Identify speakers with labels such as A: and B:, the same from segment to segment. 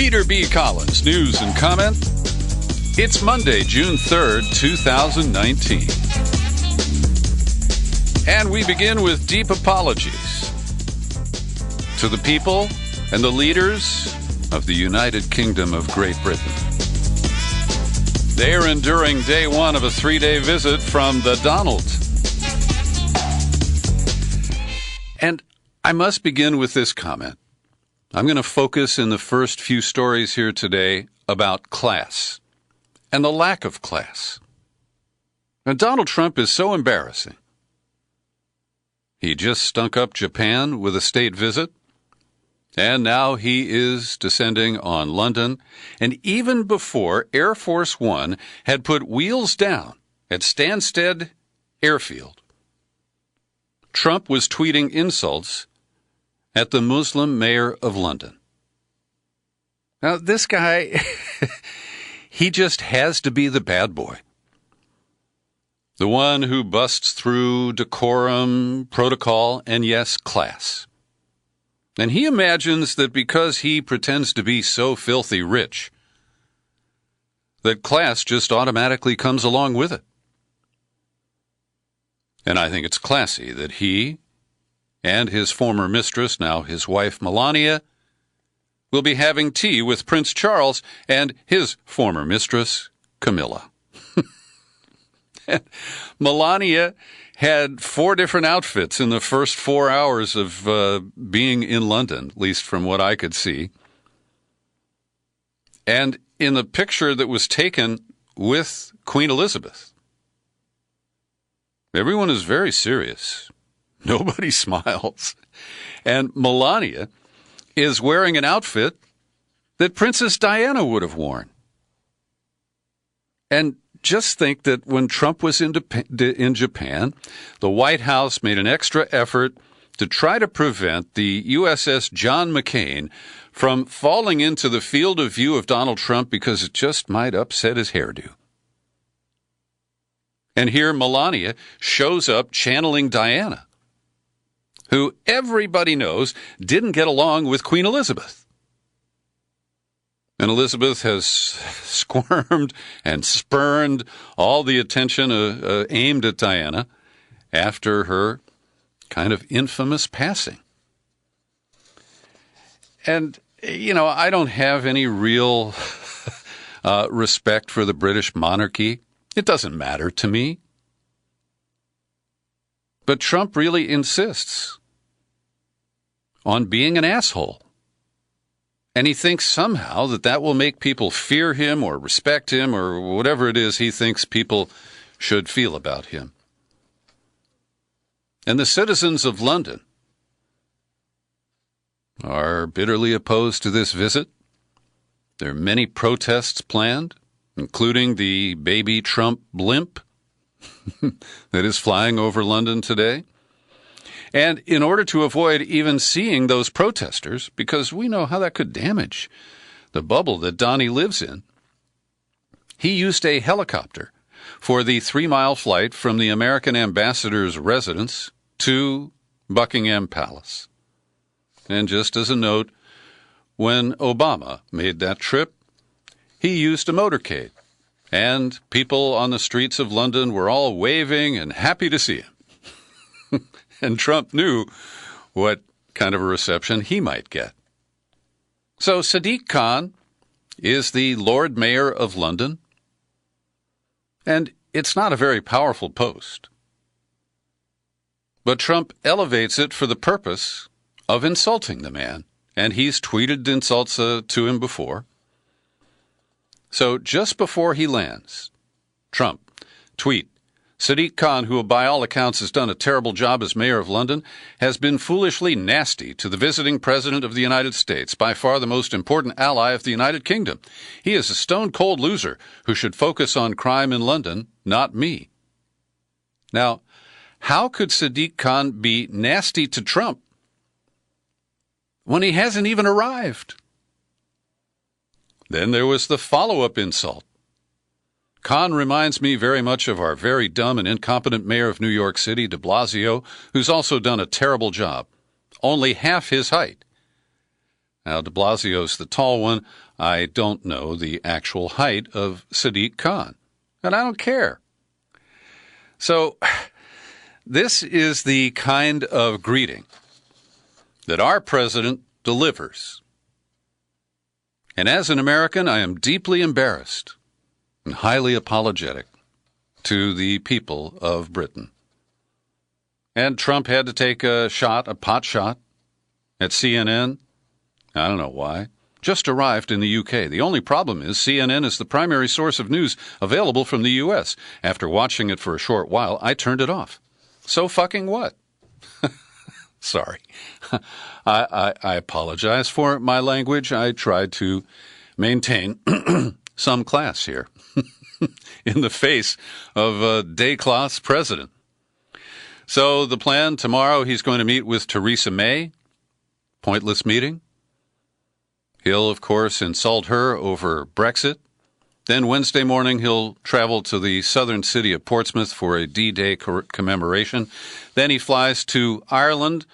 A: Peter B. Collins, news and comment. It's Monday, June 3rd, 2019. And we begin with deep apologies to the people and the leaders of the United Kingdom of Great Britain. They are enduring day one of a 3-day visit from the Donald. And I must begin with this comment. I'm going to focus in the first few stories here today about class and the lack of class. And Donald Trump is so embarrassing. He just stunk up Japan with a state visit, and now he is descending on London. And even before Air Force One had put wheels down at Stansted Airfield, Trump was tweeting insults at the Muslim mayor of London. Now, this guy, he just has to be the bad boy. The one who busts through decorum, protocol, and yes, class. And he imagines that because he pretends to be so filthy rich, that class just automatically comes along with it. And I think it's classy that he and his former mistress, now his wife Melania, will be having tea with Prince Charles and his former mistress, Camilla. Melania had 4 different outfits in the first 4 hours of being in London, at least from what I could see. And in the picture that was taken with Queen Elizabeth, everyone is very serious. Nobody smiles. And Melania is wearing an outfit that Princess Diana would have worn. And just think that when Trump was in Japan, the White House made an extra effort to try to prevent the USS John McCain from falling into the field of view of Donald Trump because it just might upset his hairdo. And here Melania shows up channeling Diana, who everybody knows didn't get along with Queen Elizabeth. And Elizabeth has squirmed and spurned all the attention aimed at Diana after her kind of infamous passing. And, you know, I don't have any real respect for the British monarchy. It doesn't matter to me. But Trump really insists on being an asshole. And he thinks somehow that will make people fear him or respect him or whatever it is he thinks people should feel about him. And the citizens of London are bitterly opposed to this visit. There are many protests planned, including the baby Trump blimp that is flying over London today. And in order to avoid even seeing those protesters, because we know how that could damage the bubble that Donnie lives in, he used a helicopter for the 3-mile flight from the American ambassador's residence to Buckingham Palace. And just as a note, when Obama made that trip, he used a motorcade, and people on the streets of London were all waving and happy to see him. And Trump knew what kind of a reception he might get. So Sadiq Khan is the Lord Mayor of London, and it's not a very powerful post. But Trump elevates it for the purpose of insulting the man, and he's tweeted insults to him before. So just before he lands, Trump, tweet, Sadiq Khan, who by all accounts has done a terrible job as mayor of London, has been foolishly nasty to the visiting president of the United States, by far the most important ally of the United Kingdom. He is a stone-cold loser who should focus on crime in London, not me. Now, how could Sadiq Khan be nasty to Trump when he hasn't even arrived? Then there was the follow-up insult. Khan reminds me very much of our very dumb and incompetent mayor of New York City, de Blasio, who's also done a terrible job. Only half his height. Now, de Blasio's the tall one. I don't know the actual height of Sadiq Khan, and I don't care. So, this is the kind of greeting that our president delivers. And as an American, I am deeply embarrassed and highly apologetic to the people of Britain. And Trump had to take a pot shot, at CNN. I don't know why. Just arrived in the UK. The only problem is CNN is the primary source of news available from the US. After watching it for a short while, I turned it off. So fucking what? Sorry. I apologize for my language. I tried to maintain some class here in the face of a déclasse president. So the plan tomorrow, he's going to meet with Theresa May. Pointless meeting. He'll, of course, insult her over Brexit. Then Wednesday morning, he'll travel to the southern city of Portsmouth for a D-Day commemoration. Then he flies to Ireland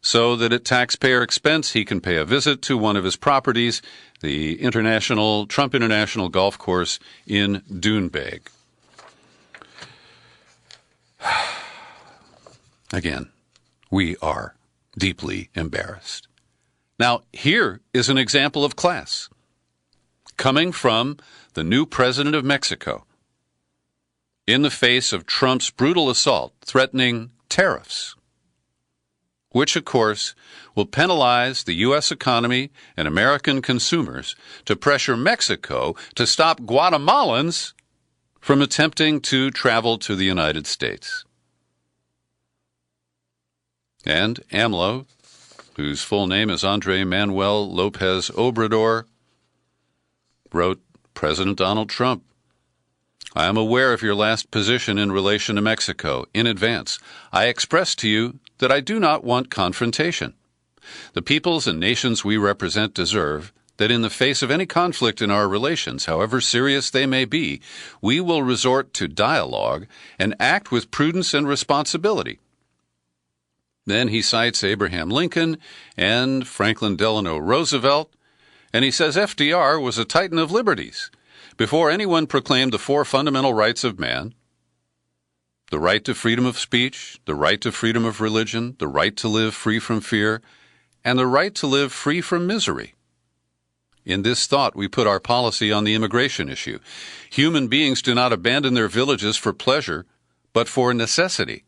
A: so that at taxpayer expense, he can pay a visit to one of his properties, the Trump International Golf Course in Doonbeg. Again, we are deeply embarrassed. Now, here is an example of class coming from the new president of Mexico in the face of Trump's brutal assault threatening tariffs, which, of course, will penalize the U.S. economy and American consumers to pressure Mexico to stop Guatemalans from attempting to travel to the United States. And AMLO, whose full name is Andre Manuel Lopez Obrador, wrote, President Donald Trump, I am aware of your last position in relation to Mexico. In advance, I express to you that I do not want confrontation. The peoples and nations we represent deserve that in the face of any conflict in our relations, however serious they may be, we will resort to dialogue and act with prudence and responsibility. Then he cites Abraham Lincoln and Franklin Delano Roosevelt, and he says FDR was a titan of liberties. Before anyone proclaimed the four fundamental rights of man, the right to freedom of speech, the right to freedom of religion, the right to live free from fear, and the right to live free from misery. In this thought, we put our policy on the immigration issue. Human beings do not abandon their villages for pleasure, but for necessity.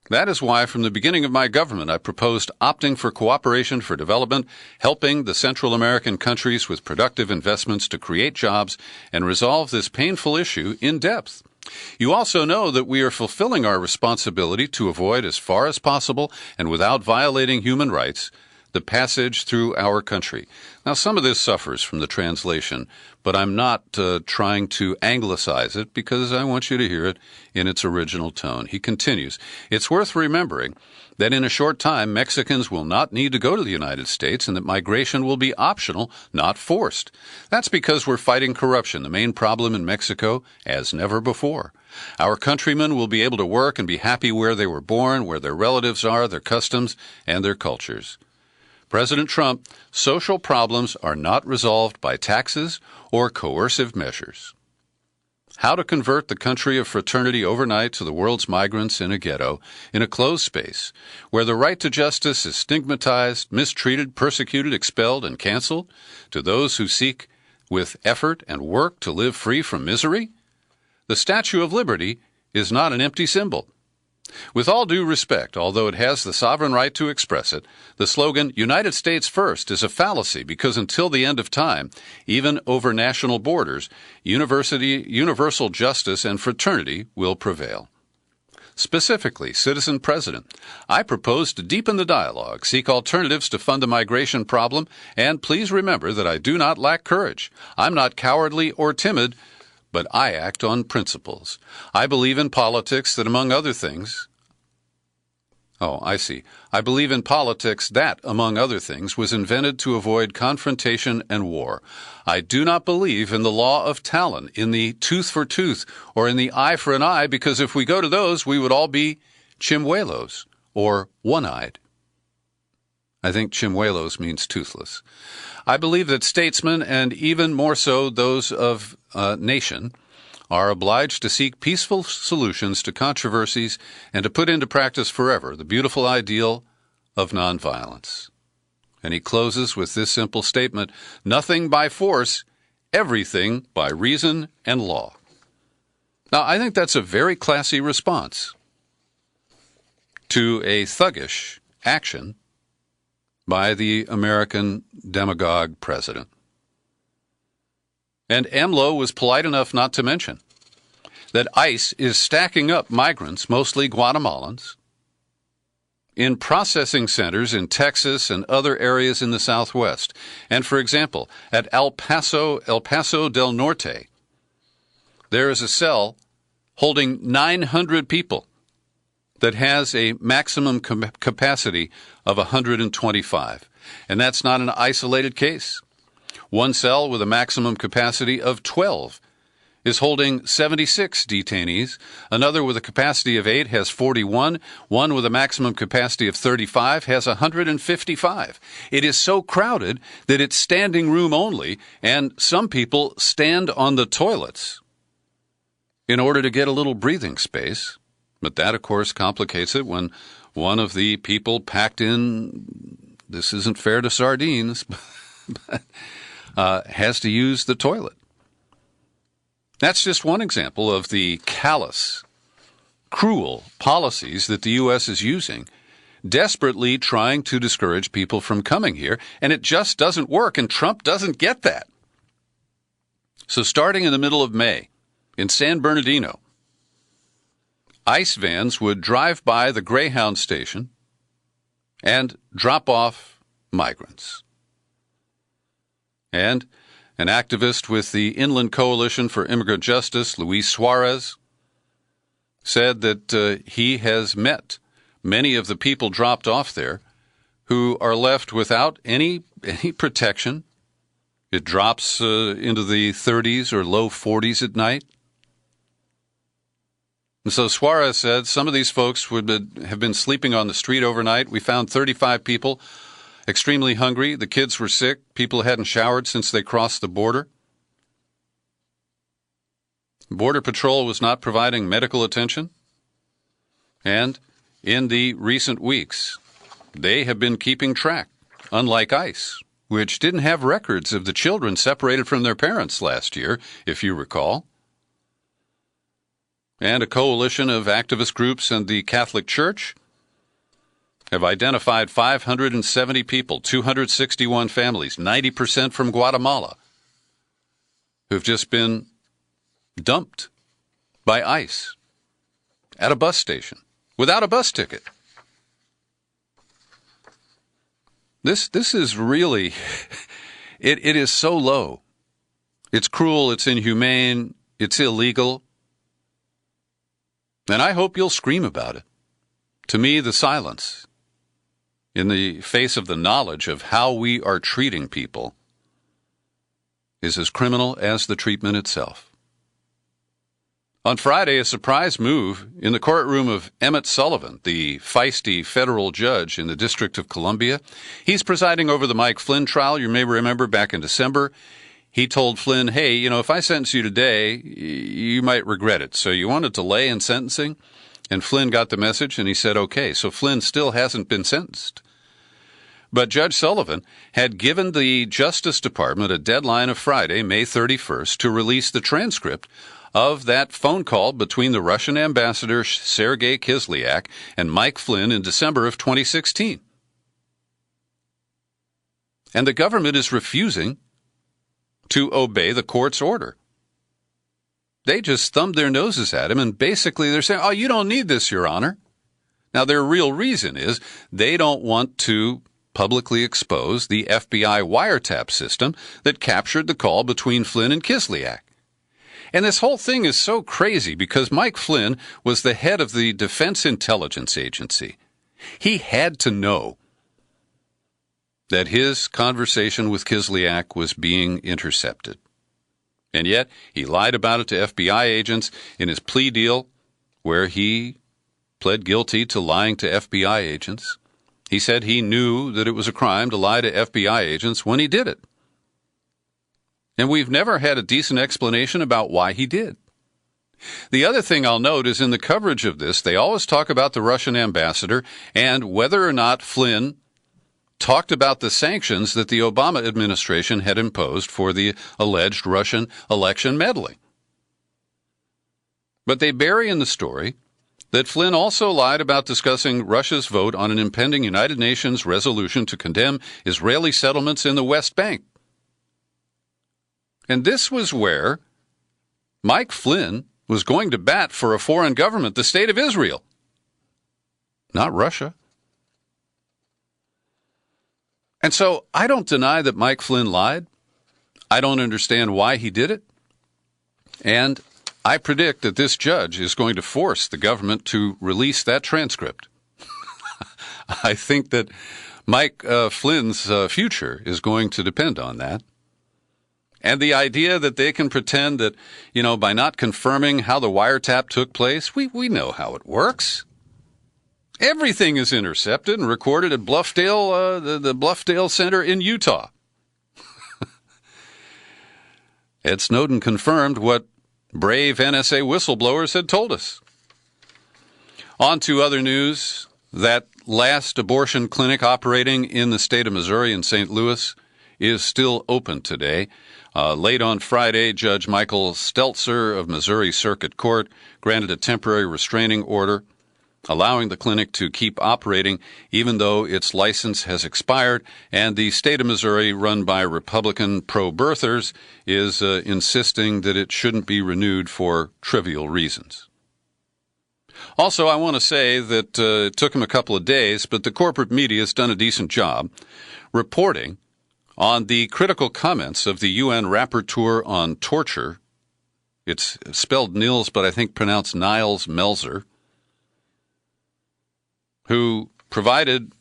A: That is why, from the beginning of my government, I proposed opting for cooperation for development, helping the Central American countries with productive investments to create jobs and resolve this painful issue in depth. You also know that we are fulfilling our responsibility to avoid, as far as possible and without violating human rights, the passage through our country. Now, some of this suffers from the translation, but I'm not trying to anglicize it because I want you to hear it in its original tone. He continues, it's worth remembering that in a short time, Mexicans will not need to go to the United States and that migration will be optional, not forced. That's because we're fighting corruption, the main problem in Mexico, as never before. Our countrymen will be able to work and be happy where they were born, where their relatives are, their customs, and their cultures. President Trump, social problems are not resolved by taxes or coercive measures. How to convert the country of fraternity overnight to the world's migrants in a ghetto, in a closed space, where the right to justice is stigmatized, mistreated, persecuted, expelled, and canceled, to those who seek with effort and work to live free from misery? The Statue of Liberty is not an empty symbol. With all due respect, although it has the sovereign right to express it, the slogan, United States First, is a fallacy because until the end of time, even over national borders, universal justice and fraternity will prevail. Specifically, Citizen President, I propose to deepen the dialogue, seek alternatives to fund the migration problem, and please remember that I do not lack courage. I'm not cowardly or timid, but I act on principles. I believe in politics that, among other things, I believe in politics that, among other things, was invented to avoid confrontation and war. I do not believe in the law of Talon, in the tooth for tooth, or in the eye for an eye, because if we go to those, we would all be chimuelos, or one-eyed. I think chimuelos means toothless. I believe that statesmen, and even more so those of a nation, are obliged to seek peaceful solutions to controversies and to put into practice forever the beautiful ideal of nonviolence. And he closes with this simple statement: nothing by force, everything by reason and law. Now, I think that's a very classy response to a thuggish action by the American demagogue president. And AMLO was polite enough not to mention that ICE is stacking up migrants, mostly Guatemalans, in processing centers in Texas and other areas in the Southwest. And for example, at El Paso del Norte, there is a cell holding 900 people that has a maximum capacity of 125. And that's not an isolated case. One cell with a maximum capacity of 12 is holding 76 detainees. Another with a capacity of 8 has 41. One with a maximum capacity of 35 has 155. It is so crowded that it's standing room only, and some people stand on the toilets in order to get a little breathing space. But that, of course, complicates it when one of the people packed in, this isn't fair to sardines, but has to use the toilet. That's just one example of the callous, cruel policies that the U.S. is using, desperately trying to discourage people from coming here, and it just doesn't work, and Trump doesn't get that. So starting in the middle of May, in San Bernardino, ICE vans would drive by the Greyhound station and drop off migrants. And an activist with the Inland Coalition for Immigrant Justice, Luis Suarez, said that he has met many of the people dropped off there who are left without any protection. It drops into the 30s or low 40s at night. And so Suarez said some of these folks would have been sleeping on the street overnight. We found 35 people extremely hungry. The kids were sick. People hadn't showered since they crossed the border. Border Patrol was not providing medical attention. And in the recent weeks, they have been keeping track, unlike ICE, which didn't have records of the children separated from their parents last year, if you recall. And a coalition of activist groups and the Catholic Church have identified 570 people, 261 families, 90% from Guatemala, who've just been dumped by ICE at a bus station without a bus ticket. This is really, it is so low. It's cruel, it's inhumane, it's illegal. And I hope you'll scream about it. To me, the silence in the face of the knowledge of how we are treating people is as criminal as the treatment itself. On Friday, a surprise move in the courtroom of Emmett Sullivan, the feisty federal judge in the District of Columbia. He's presiding over the Mike Flynn trial. You may remember back in December, he told Flynn, hey, if I sentence you today, you might regret it. So you want a delay in sentencing? And Flynn got the message, and he said, okay. So Flynn still hasn't been sentenced. But Judge Sullivan had given the Justice Department a deadline of Friday, May 31st, to release the transcript of that phone call between the Russian ambassador Sergei Kislyak and Mike Flynn in December of 2016. And the government is refusing to obey the court's order. They just thumbed their noses at him, and basically they're saying, oh, you don't need this, Your Honor. Now, their real reason is they don't want to publicly expose the FBI wiretap system that captured the call between Flynn and Kislyak. And this whole thing is so crazy because Mike Flynn was the head of the Defense Intelligence Agency. He had to know that his conversation with Kislyak was being intercepted. And yet, he lied about it to FBI agents in his plea deal, where he pled guilty to lying to FBI agents. He said he knew that it was a crime to lie to FBI agents when he did it. And we've never had a decent explanation about why he did. The other thing I'll note is in the coverage of this, they always talk about the Russian ambassador and whether or not Flynn talked about the sanctions that the Obama administration had imposed for the alleged Russian election meddling. But they bury in the story that Flynn also lied about discussing Russia's vote on an impending United Nations resolution to condemn Israeli settlements in the West Bank. And this was where Mike Flynn was going to bat for a foreign government, the State of Israel, not Russia. And so I don't deny that Mike Flynn lied. I don't understand why he did it. And I predict that this judge is going to force the government to release that transcript. I think that Mike Flynn's future is going to depend on that. And the idea that they can pretend that, by not confirming how the wiretap took place, we know how it works. Everything is intercepted and recorded at Bluffdale, the Bluffdale Center in Utah. Ed Snowden confirmed what brave NSA whistleblowers had told us. On to other news. That last abortion clinic operating in the state of Missouri in St. Louis is still open today. Late on Friday, Judge Michael Stelzer of Missouri Circuit Court granted a temporary restraining order, allowing the clinic to keep operating even though its license has expired, and the state of Missouri, run by Republican pro-birthers, is insisting that it shouldn't be renewed for trivial reasons. Also, I want to say that it took him a couple of days, but the corporate media has done a decent job reporting on the critical comments of the UN rapporteur on torture. It's spelled Nils, but I think pronounced Niles Melzer, who provided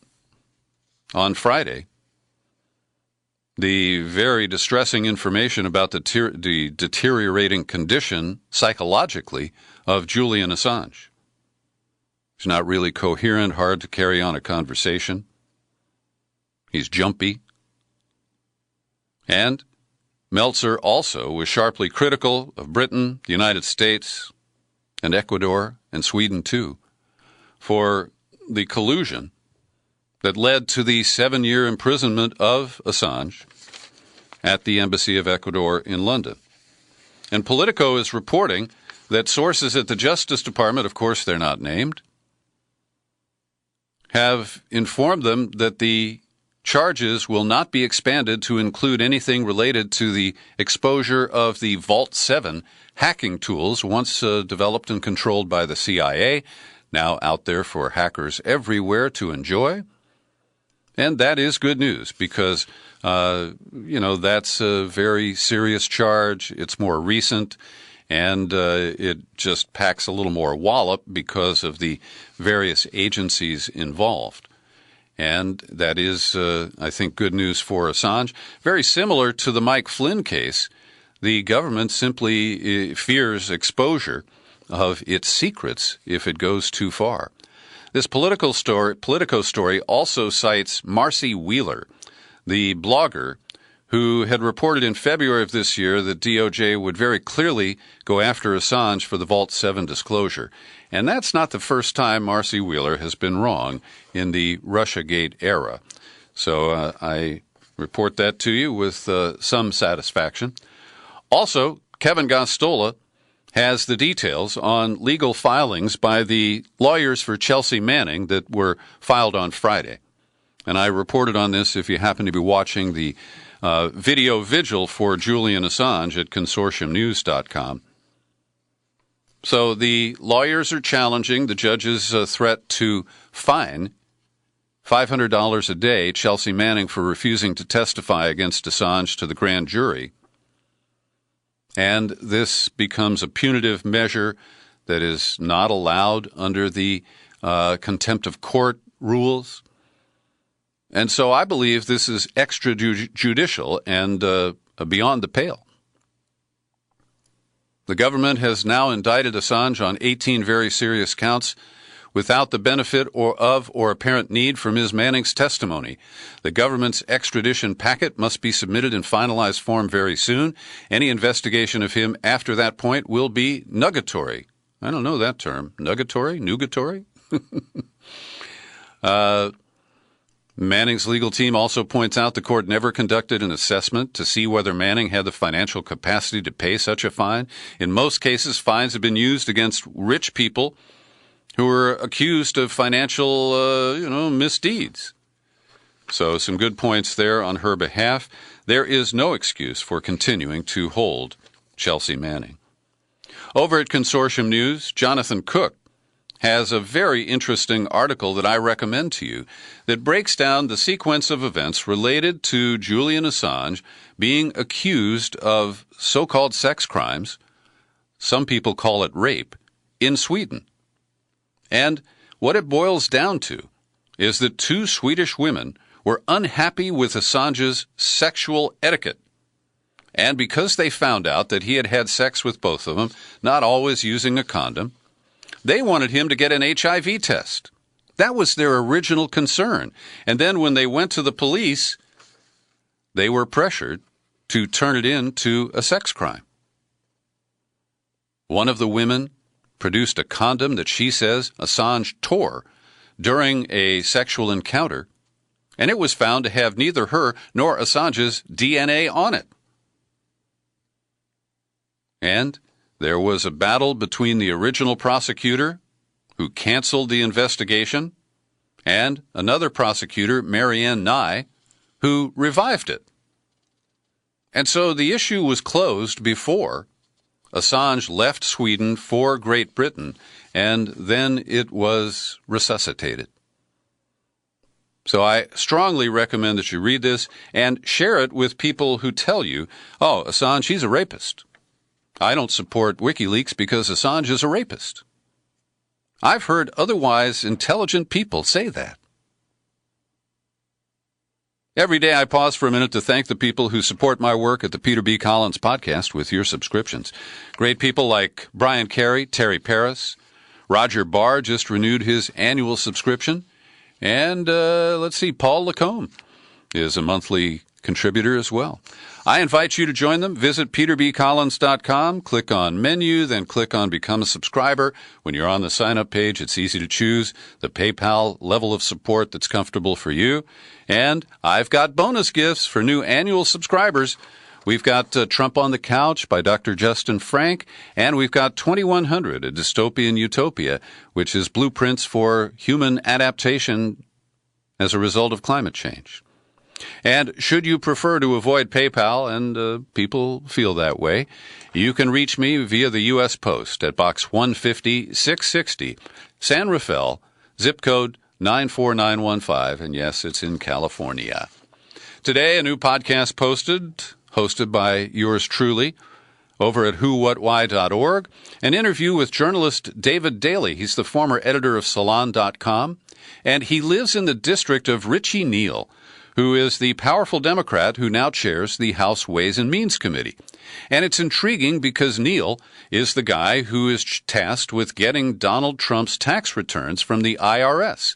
A: on Friday the very distressing information about the deteriorating condition psychologically of Julian Assange. He's not really coherent, hard to carry on a conversation. He's jumpy. And Meltzer also was sharply critical of Britain, the United States, and Ecuador, and Sweden too, for the collusion that led to the 7-year imprisonment of Assange at the Embassy of Ecuador in London. And Politico is reporting that sources at the Justice Department, of course they're not named, have informed them that the charges will not be expanded to include anything related to the exposure of the Vault 7 hacking tools once developed and controlled by the CIA, now out there for hackers everywhere to enjoy. And that is good news because, that's a very serious charge. It's more recent, and it just packs a little more wallop because of the various agencies involved. And that is, I think, good news for Assange. Very similar to the Mike Flynn case, the government simply fears exposure of its secrets if it goes too far. This Politico story also cites Marcy Wheeler, the blogger who had reported in February of this year that DOJ would very clearly go after Assange for the Vault 7 disclosure. And that's not the first time Marcy Wheeler has been wrong in the Russiagate era. So I report that to you with some satisfaction. Also, Kevin Gostola has the details on legal filings by the lawyers for Chelsea Manning that were filed on Friday. And I reported on this if you happen to be watching the video vigil for Julian Assange at consortiumnews.com. So the lawyers are challenging the judge's threat to fine $500 a day Chelsea Manning for refusing to testify against Assange to the grand jury. And this becomes a punitive measure that is not allowed under the contempt of court rules. And so I believe this is extrajudicial and beyond the pale. The government has now indicted Assange on 18 very serious counts, without the benefit or apparent need for Ms. Manning's testimony. The government's extradition packet must be submitted in finalized form very soon. Any investigation of him after that point will be nugatory. I don't know that term. Nugatory? Nugatory? Manning's legal team also points out the court never conducted an assessment to see whether Manning had the financial capacity to pay such a fine. In most cases, fines have been used against rich people who were accused of financial, misdeeds. So some good points there on her behalf. There is no excuse for continuing to hold Chelsea Manning. Over at Consortium News, Jonathan Cook has a very interesting article that I recommend to you that breaks down the sequence of events related to Julian Assange being accused of so-called sex crimes, some people call it rape, in Sweden. And what it boils down to is that two Swedish women were unhappy with Assange's sexual etiquette. And because they found out that he had had sex with both of them, not always using a condom, they wanted him to get an HIV test. That was their original concern. And then when they went to the police, they were pressured to turn it into a sex crime. One of the women produced a condom that she says Assange tore during a sexual encounter, and it was found to have neither her nor Assange's DNA on it. And there was a battle between the original prosecutor, who canceled the investigation, and another prosecutor, Marianne Nye, who revived it. And so the issue was closed before Assange left Sweden for Great Britain, and then it was resuscitated. So I strongly recommend that you read this and share it with people who tell you, oh, Assange, he's a rapist. I don't support WikiLeaks because Assange is a rapist. I've heard otherwise intelligent people say that. Every day I pause for a minute to thank the people who support my work at the Peter B. Collins Podcast with your subscriptions. Great people like Brian Carey, Terry Paris, Roger Barr just renewed his annual subscription, and Paul Lacombe is a monthly contributor as well. I invite you to join them. Visit peterbcollins.com, click on menu, then click on Become a Subscriber. When you're on the sign-up page, it's easy to choose the PayPal level of support that's comfortable for you. And I've got bonus gifts for new annual subscribers. We've got Trump on the Couch by Dr. Justin Frank, and we've got 2100, A Dystopian Utopia, which is blueprints for human adaptation as a result of climate change. And should you prefer to avoid PayPal, and people feel that way, you can reach me via the U.S. Post at Box 150, 660, San Rafael, zip code 94915, and yes, it's in California. Today, a new podcast hosted by yours truly, over at whowhatwhy.org, an interview with journalist David Daley. He's the former editor of Salon.com, and he lives in the district of Richie Neal, who is the powerful Democrat who now chairs the House Ways and Means Committee. And it's intriguing because Neal is the guy who is tasked with getting Donald Trump's tax returns from the IRS.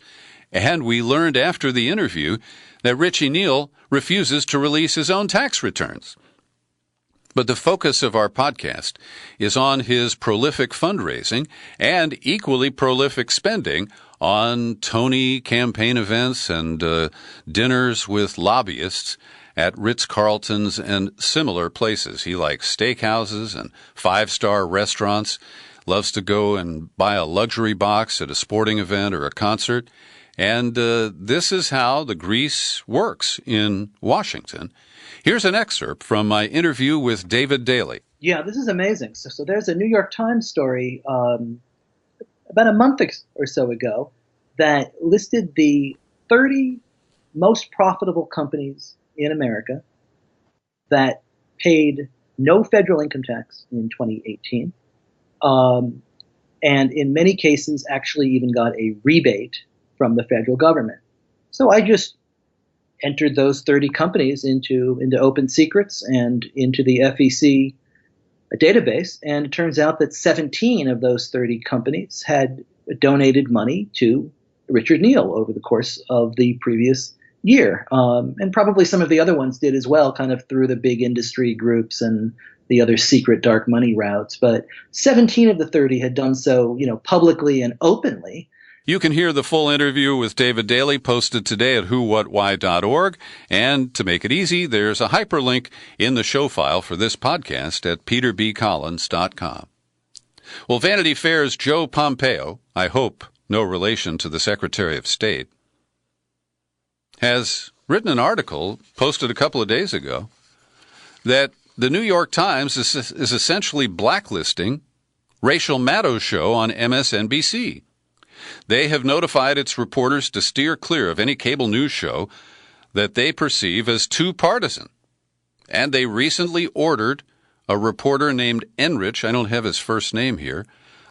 A: And we learned after the interview that Richie Neal refuses to release his own tax returns. But the focus of our podcast is on his prolific fundraising and equally prolific spending on Tony campaign events and dinners with lobbyists at Ritz-Carltons and similar places. He likes steakhouses and five-star restaurants, loves to go and buy a luxury box at a sporting event or a concert. And this is how the grease works in Washington. Here's an excerpt from my interview with David Daley.
B: Yeah, this is amazing. So there's a New York Times story about a month or so ago that listed the 30 most profitable companies in America that paid no federal income tax in 2018, and in many cases actually even got a rebate from the federal government. So I just entered those 30 companies into Open Secrets and into the FEC database, and it turns out that 17 of those 30 companies had donated money to Richard Neal over the course of the previous year. And probably some of the other ones did as well, kind of through the big industry groups and the other secret dark money routes. But 17 of the 30 had done so, publicly and openly.
A: You can hear the full interview with David Daly posted today at whowhatwhy.org. And to make it easy, there's a hyperlink in the show file for this podcast at peterbcollins.com. Well, Vanity Fair's Joe Pompeo, I hope no relation to the Secretary of State, has written an article posted a couple of days ago that the New York Times is essentially blacklisting Rachel Maddow's show on MSNBC. They have notified its reporters to steer clear of any cable news show that they perceive as too partisan. And they recently ordered a reporter named Enrich, I don't have his first name here,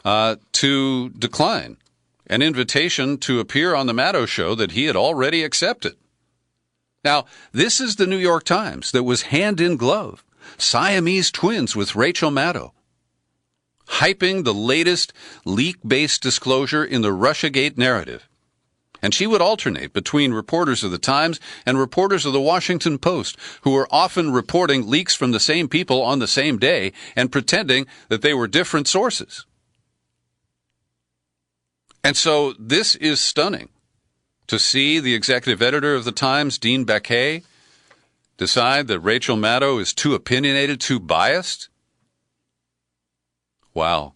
A: to decline an invitation to appear on the Maddow show that he had already accepted. Now, this is the New York Times that was hand in glove, Siamese twins with Rachel Maddow, hyping the latest leak-based disclosure in the Russiagate narrative. And she would alternate between reporters of the Times and reporters of the Washington Post, who were often reporting leaks from the same people on the same day and pretending that they were different sources. And so this is stunning to see the executive editor of the Times, Dean Baquet, decide that Rachel Maddow is too opinionated, too biased. Wow.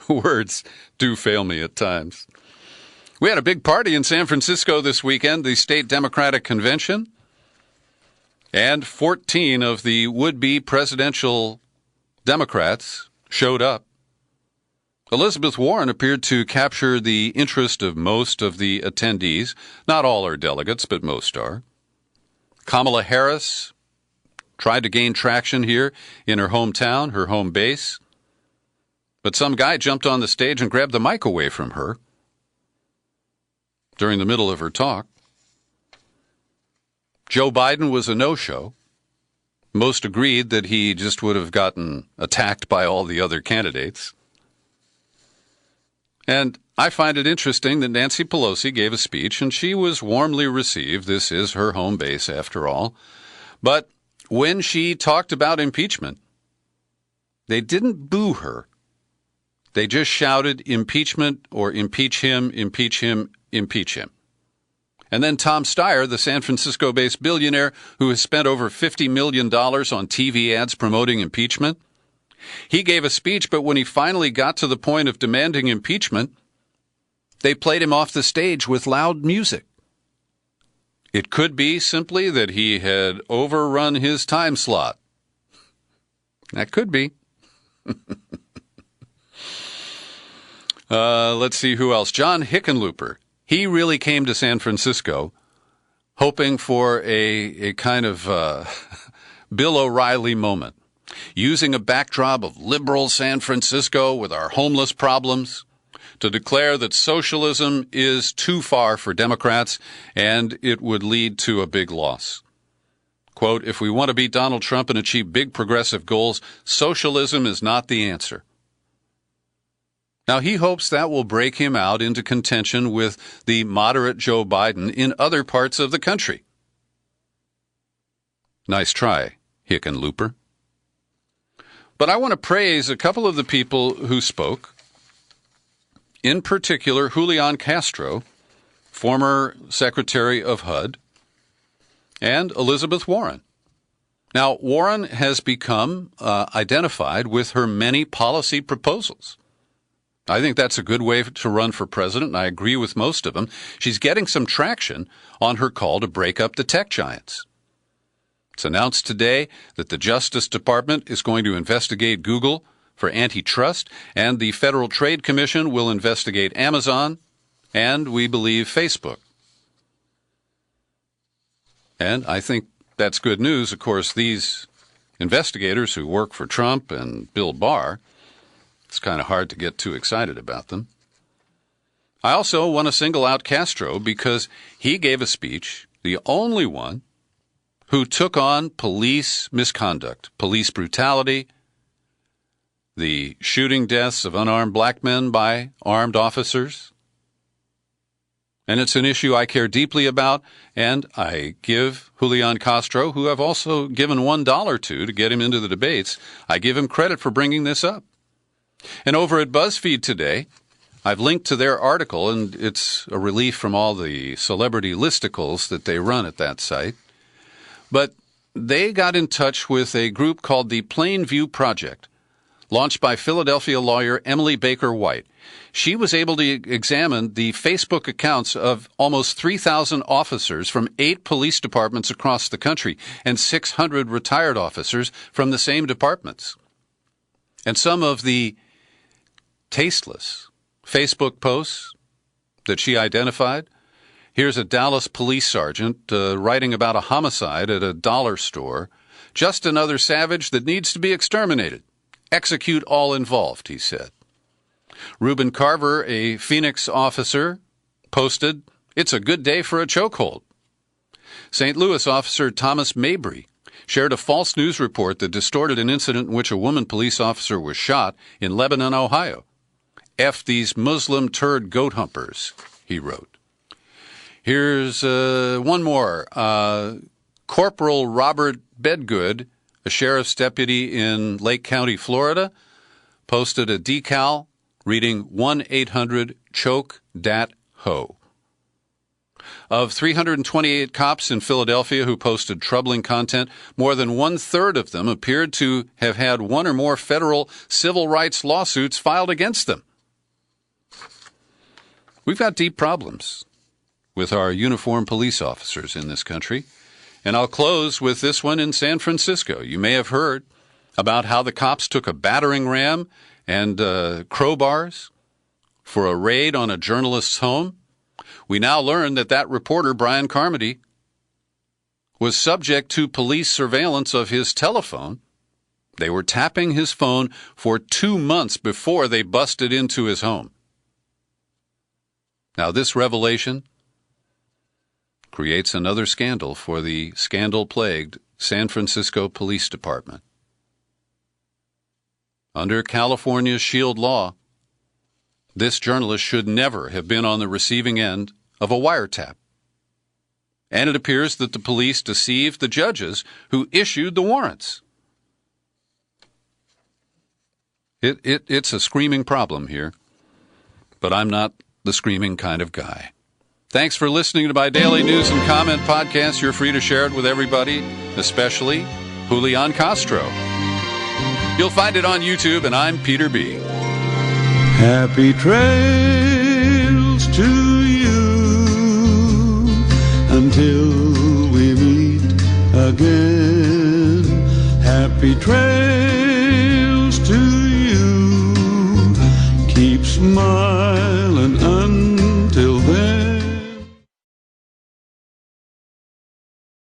A: Words do fail me at times. We had a big party in San Francisco this weekend, the state Democratic Convention, and 14 of the would-be presidential Democrats showed up. Elizabeth Warren appeared to capture the interest of most of the attendees. Not all are delegates, but most are. Kamala Harris tried to gain traction here in her hometown, her home base. But some guy jumped on the stage and grabbed the mic away from her during the middle of her talk. Joe Biden was a no-show. Most agreed that he just would have gotten attacked by all the other candidates. And I find it interesting that Nancy Pelosi gave a speech, and she was warmly received. This is her home base, after all. But when she talked about impeachment, they didn't boo her. They just shouted impeachment or impeach him, impeach him, impeach him. And then Tom Steyer, the San Francisco-based billionaire who has spent over $50 million on TV ads promoting impeachment, he gave a speech, but when he finally got to the point of demanding impeachment, they played him off the stage with loud music. It could be simply that he had overrun his time slot. That could be. Let's see who else. John Hickenlooper. He really came to San Francisco hoping for a kind of Bill O'Reilly moment, using a backdrop of liberal San Francisco with our homeless problems to declare that socialism is too far for Democrats and it would lead to a big loss. Quote, if we want to beat Donald Trump and achieve big progressive goals, socialism is not the answer. Now, he hopes that will break him out into contention with the moderate Joe Biden in other parts of the country. Nice try, Hickenlooper. But I want to praise a couple of the people who spoke, in particular Julian Castro, former Secretary of HUD, and Elizabeth Warren. Now, Warren has become identified with her many policy proposals. I think that's a good way to run for president, and I agree with most of them. She's getting some traction on her call to break up the tech giants. It's announced today that the Justice Department is going to investigate Google for antitrust, and the Federal Trade Commission will investigate Amazon, and we believe Facebook. And I think that's good news. Of course, these investigators who work for Trump and Bill Barr, it's kind of hard to get too excited about them. I also want to single out Castro because he gave a speech, the only one, who took on police misconduct, police brutality, the shooting deaths of unarmed black men by armed officers. And it's an issue I care deeply about, and I give Julian Castro, who I've also given $1 to get him into the debates, I give him credit for bringing this up. And over at BuzzFeed today, I've linked to their article, and it's a relief from all the celebrity listicles that they run at that site. But they got in touch with a group called the Plainview Project, launched by Philadelphia lawyer Emily Baker White. She was able to examine the Facebook accounts of almost 3,000 officers from 8 police departments across the country and 600 retired officers from the same departments. And some of the tasteless Facebook posts that she identified. Here's a Dallas police sergeant writing about a homicide at a dollar store. Just another savage that needs to be exterminated. Execute all involved, he said. Reuben Carver, a Phoenix officer, posted, "It's a good day for a chokehold." St. Louis officer Thomas Mabry shared a false news report that distorted an incident in which a woman police officer was shot in Lebanon, Ohio. "F these Muslim turd goat humpers," he wrote. Here's one more. Corporal Robert Bedgood, a sheriff's deputy in Lake County, Florida, posted a decal reading 1-800-CHOKE-DAT-HO. Of 328 cops in Philadelphia who posted troubling content, more than one-third of them appeared to have had one or more federal civil rights lawsuits filed against them. We've got deep problems with our uniformed police officers in this country. And I'll close with this one in San Francisco. You may have heard about how the cops took a battering ram and crowbars for a raid on a journalist's home. We now learn that that reporter, Brian Carmody, was subject to police surveillance of his telephone. They were tapping his phone for 2 months before they busted into his home. Now, this revelation creates another scandal for the scandal-plagued San Francisco Police Department. Under California's SHIELD law, this journalist should never have been on the receiving end of a wiretap. And it appears that the police deceived the judges who issued the warrants. It's a screaming problem here, but I'm not the screaming kind of guy. Thanks for listening to my daily news and comment podcast. You're free to share it with everybody, especially Julian Castro. You'll find it on YouTube, and I'm Peter B.
C: Happy trails to you until we meet again. Happy trails.